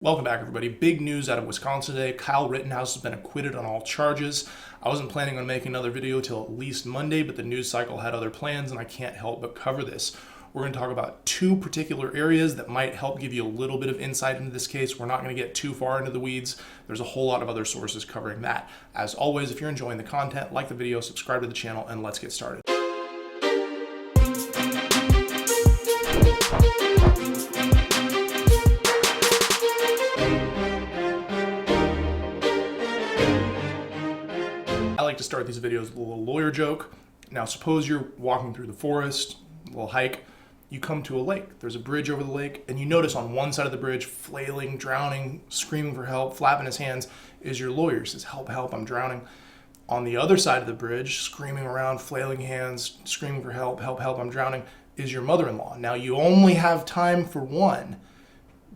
Welcome back, everybody. Big news out of Wisconsin today. Kyle Rittenhouse has been acquitted on all charges. I wasn't planning on making another video till at least Monday, but the news cycle had other plans and I can't help but cover this. We're going to talk about two particular areas that might help give you a little bit of insight into this case. We're not going to get too far into the weeds. There's a whole lot of other sources covering that. As always, if you're enjoying the content, like the video, subscribe to the channel, and let's get started. I like to start these videos with a little lawyer joke. Now, suppose you're walking through the forest, a little hike, you come to a lake. There's a bridge over the lake, and you notice on one side of the bridge, flailing, drowning, screaming for help, flapping his hands, is your lawyer. He says, "Help, help, I'm drowning." On the other side of the bridge, screaming around, flailing hands, screaming for help, help, help, I'm drowning, is your mother-in-law. Now, you only have time for one.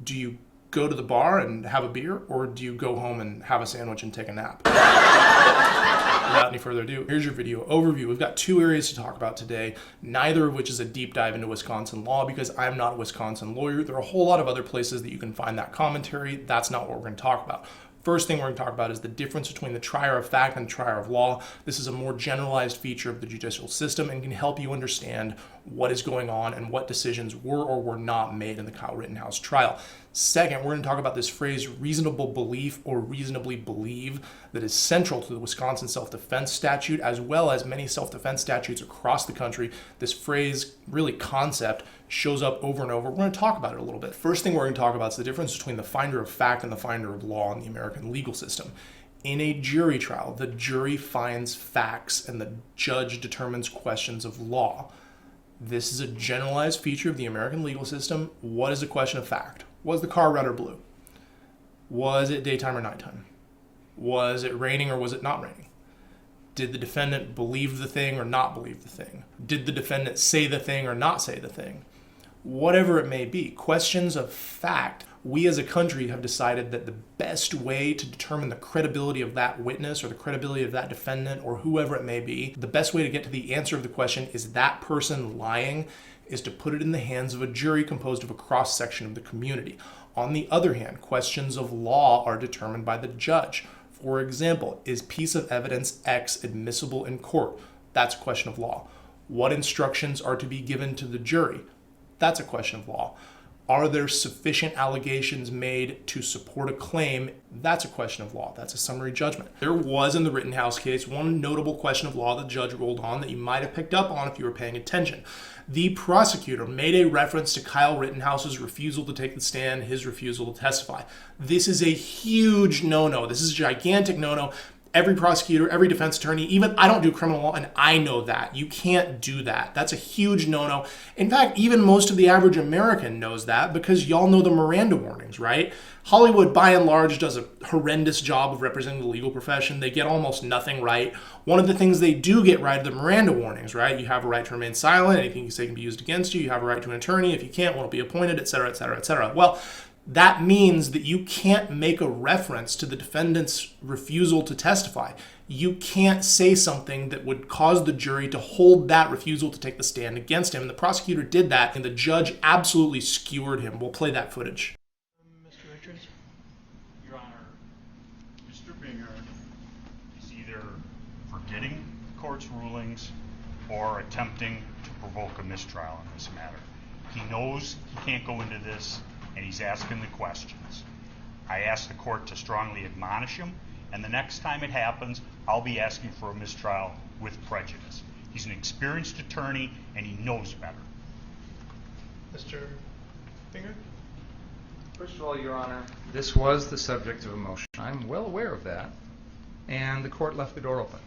Do you go to the bar and have a beer, or do you go home and have a sandwich and take a nap? Without any further ado, here's your video overview. We've got two areas to talk about today, neither of which is a deep dive into Wisconsin law because I'm not a Wisconsin lawyer. There are a whole lot of other places that you can find that commentary. That's not what we're going to talk about. First thing we're going to talk about is the difference between the trier of fact and the trier of law. This is a more generalized feature of the judicial system and can help you understand what is going on and what decisions were or were not made in the Kyle Rittenhouse trial. Second, we're going to talk about this phrase reasonable belief or reasonably believe that is central to the Wisconsin self-defense statute as well as many self-defense statutes across the country. This phrase, really concept, shows up over and over. We're going to talk about it a little bit. First thing we're going to talk about is the difference between the finder of fact and the finder of law in the American legal system. In a jury trial, the jury finds facts and the judge determines questions of law. This is a generalized feature of the American legal system. What is a question of fact? Was the car red or blue? Was it daytime or nighttime? Was it raining or was it not raining? Did the defendant believe the thing or not believe the thing? Did the defendant say the thing or not say the thing? Whatever it may be, questions of fact, we as a country have decided that the best way to determine the credibility of that witness or the credibility of that defendant or whoever it may be, the best way to get to the answer of the question, is that person lying, is to put it in the hands of a jury composed of a cross-section of the community. On the other hand, questions of law are determined by the judge. For example, is piece of evidence X admissible in court? That's a question of law. What instructions are to be given to the jury? That's a question of law. Are there sufficient allegations made to support a claim? That's a question of law. That's a summary judgment. There was in the Rittenhouse case one notable question of law the judge ruled on that you might have picked up on if you were paying attention. The prosecutor made a reference to Kyle Rittenhouse's refusal to take the stand, his refusal to testify. This is a huge no-no. This is a gigantic no-no. Every prosecutor, every defense attorney, even I don't do criminal law and I know that. You can't do that. That's a huge no-no. In fact, even most of the average American knows that because y'all know the Miranda warnings, right? Hollywood, by and large, does a horrendous job of representing the legal profession. They get almost nothing right. One of the things they do get right are the Miranda warnings, right? You have a right to remain silent. Anything you say can be used against you. You have a right to an attorney. If you can't, won't be appointed, et cetera, et cetera, et cetera. Well, that means that you can't make a reference to the defendant's refusal to testify. You can't say something that would cause the jury to hold that refusal to take the stand against him. And the prosecutor did that, and the judge absolutely skewered him. We'll play that footage. Mr. Richards? Your Honor, Mr. Binger is either forgetting the court's rulings or attempting to provoke a mistrial in this matter. He knows he can't go into this, and he's asking the questions. I ask the court to strongly admonish him, and the next time it happens, I'll be asking for a mistrial with prejudice. He's an experienced attorney, and he knows better. Mr. Finger? First of all, Your Honor, this was the subject of a motion. I'm well aware of that, and the court left the door open.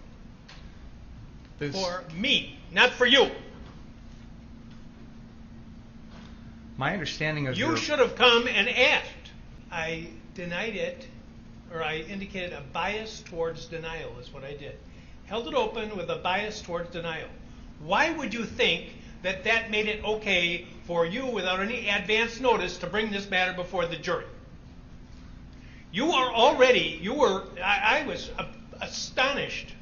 For me, not for you. My understanding of You should have come and asked. I denied it, or I indicated a bias towards denial is what I did. Held it open with a bias towards denial. Why would you think that that made it okay for you without any advance notice to bring this matter before the jury? I was astonished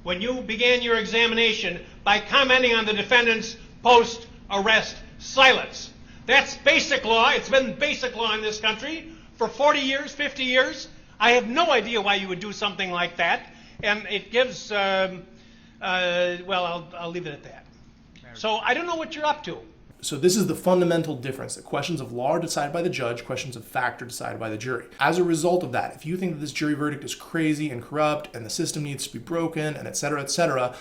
when you began your examination by commenting on the defendant's post-arrest silence. That's basic law. It's been basic law in this country for 40 years, 50 years. I have no idea why you would do something like that. And it gives, well, I'll leave it at that. So I don't know what you're up to. So this is the fundamental difference, that questions of law are decided by the judge, questions of fact are decided by the jury. As a result of that, if you think that this jury verdict is crazy and corrupt and the system needs to be broken and et cetera,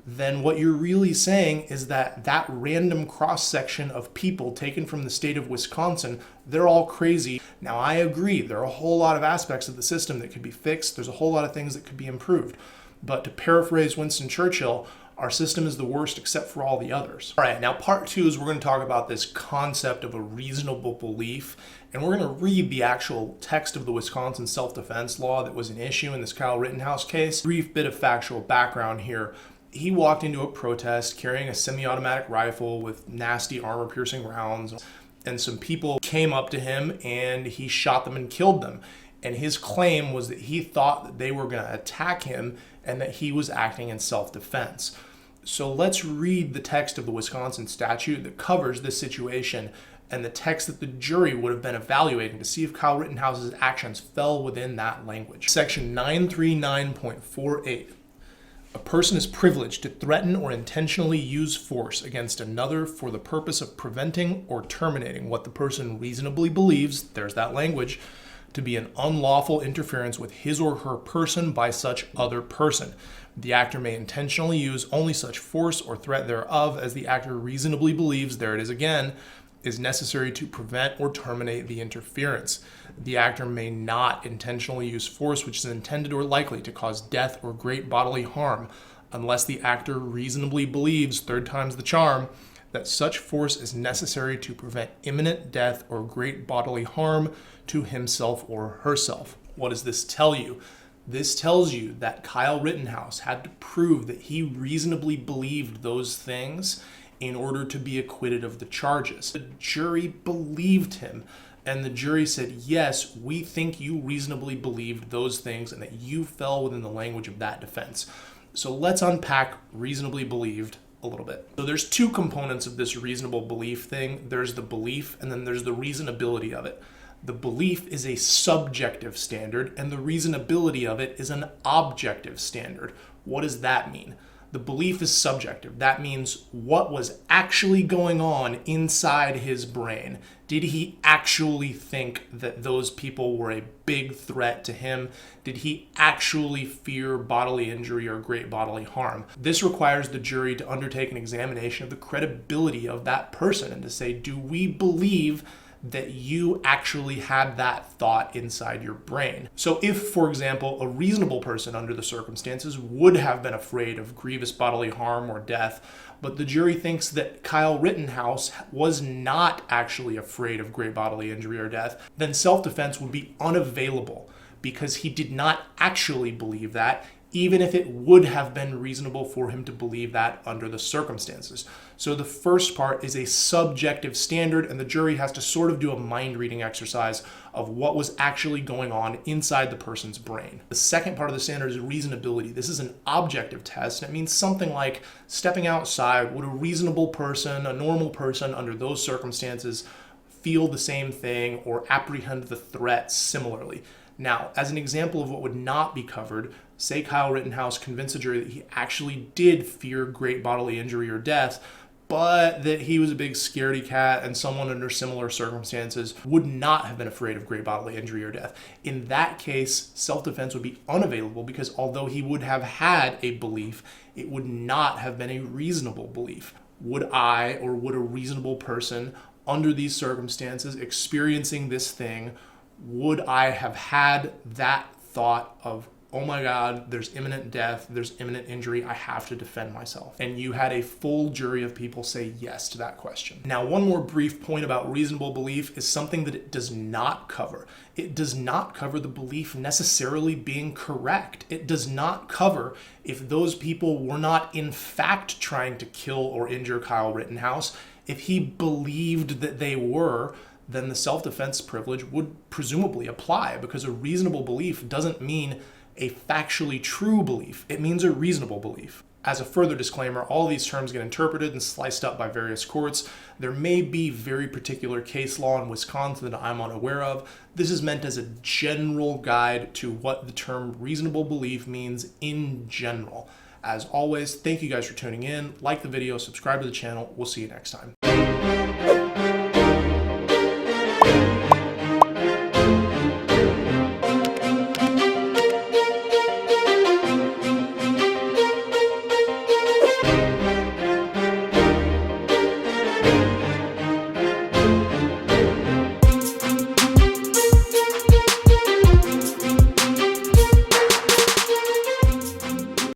then what you're really saying is that that random cross-section of people taken from the state of Wisconsin, they're all crazy. Now, I agree, there are a whole lot of aspects of the system that could be fixed. There's a whole lot of things that could be improved. But to paraphrase Winston Churchill, our system is the worst except for all the others. All right, now part 2 is we're going to talk about this concept of a reasonable belief, and we're going to read the actual text of the Wisconsin self-defense law that was an issue in this Kyle Rittenhouse case. Brief bit of factual background here. He walked into a protest carrying a semi-automatic rifle with nasty armor-piercing rounds, and some people came up to him and he shot them and killed them. And his claim was that he thought that they were going to attack him and that he was acting in self-defense. So let's read the text of the Wisconsin statute that covers this situation and the text that the jury would have been evaluating to see if Kyle Rittenhouse's actions fell within that language. Section 939.48. A person is privileged to threaten or intentionally use force against another for the purpose of preventing or terminating what the person reasonably believes, there's that language, to be an unlawful interference with his or her person by such other person. The actor may intentionally use only such force or threat thereof as the actor reasonably believes, there it is again, is necessary to prevent or terminate the interference. The actor may not intentionally use force which is intended or likely to cause death or great bodily harm unless the actor reasonably believes, third time's the charm, that such force is necessary to prevent imminent death or great bodily harm to himself or herself. What does this tell you? This tells you that Kyle Rittenhouse had to prove that he reasonably believed those things in order to be acquitted of the charges. The jury believed him, and the jury said, yes, we think you reasonably believed those things and that you fell within the language of that defense. So let's unpack reasonably believed a little bit. So there's 2 components of this reasonable belief thing. There's the belief and then there's the reasonability of it. The belief is a subjective standard and the reasonability of it is an objective standard. What does that mean? The belief is subjective. That means what was actually going on inside his brain. Did he actually think that those people were a big threat to him? Did he actually fear bodily injury or great bodily harm? This requires the jury to undertake an examination of the credibility of that person and to say, do we believe that you actually had that thought inside your brain? So if, for example, a reasonable person under the circumstances would have been afraid of grievous bodily harm or death, but the jury thinks that Kyle Rittenhouse was not actually afraid of great bodily injury or death, then self-defense would be unavailable because he did not actually believe that, even if it would have been reasonable for him to believe that under the circumstances. So the first part is a subjective standard, and the jury has to sort of do a mind-reading exercise of what was actually going on inside the person's brain. The second part of the standard is reasonability. This is an objective test, and it means something like stepping outside. Would a reasonable person, a normal person under those circumstances, feel the same thing or apprehend the threat similarly? Now, as an example of what would not be covered, say Kyle Rittenhouse convinced the jury that he actually did fear great bodily injury or death, but that he was a big scaredy cat and someone under similar circumstances would not have been afraid of great bodily injury or death. In that case, self-defense would be unavailable because although he would have had a belief, it would not have been a reasonable belief. Would I, or would a reasonable person under these circumstances experiencing this thing, would I have had that thought of, oh my God, there's imminent death, there's imminent injury, I have to defend myself? And you had a full jury of people say yes to that question. Now, one more brief point about reasonable belief is something that it does not cover. It does not cover the belief necessarily being correct. It does not cover if those people were not in fact trying to kill or injure Kyle Rittenhouse. If he believed that they were, then the self-defense privilege would presumably apply, because a reasonable belief doesn't mean a factually true belief. It means a reasonable belief. As a further disclaimer, all these terms get interpreted and sliced up by various courts. There may be very particular case law in Wisconsin that I'm unaware of. This is meant as a general guide to what the term reasonable belief means in general. As always, thank you guys for tuning in. Like the video, subscribe to the channel. We'll see you next time.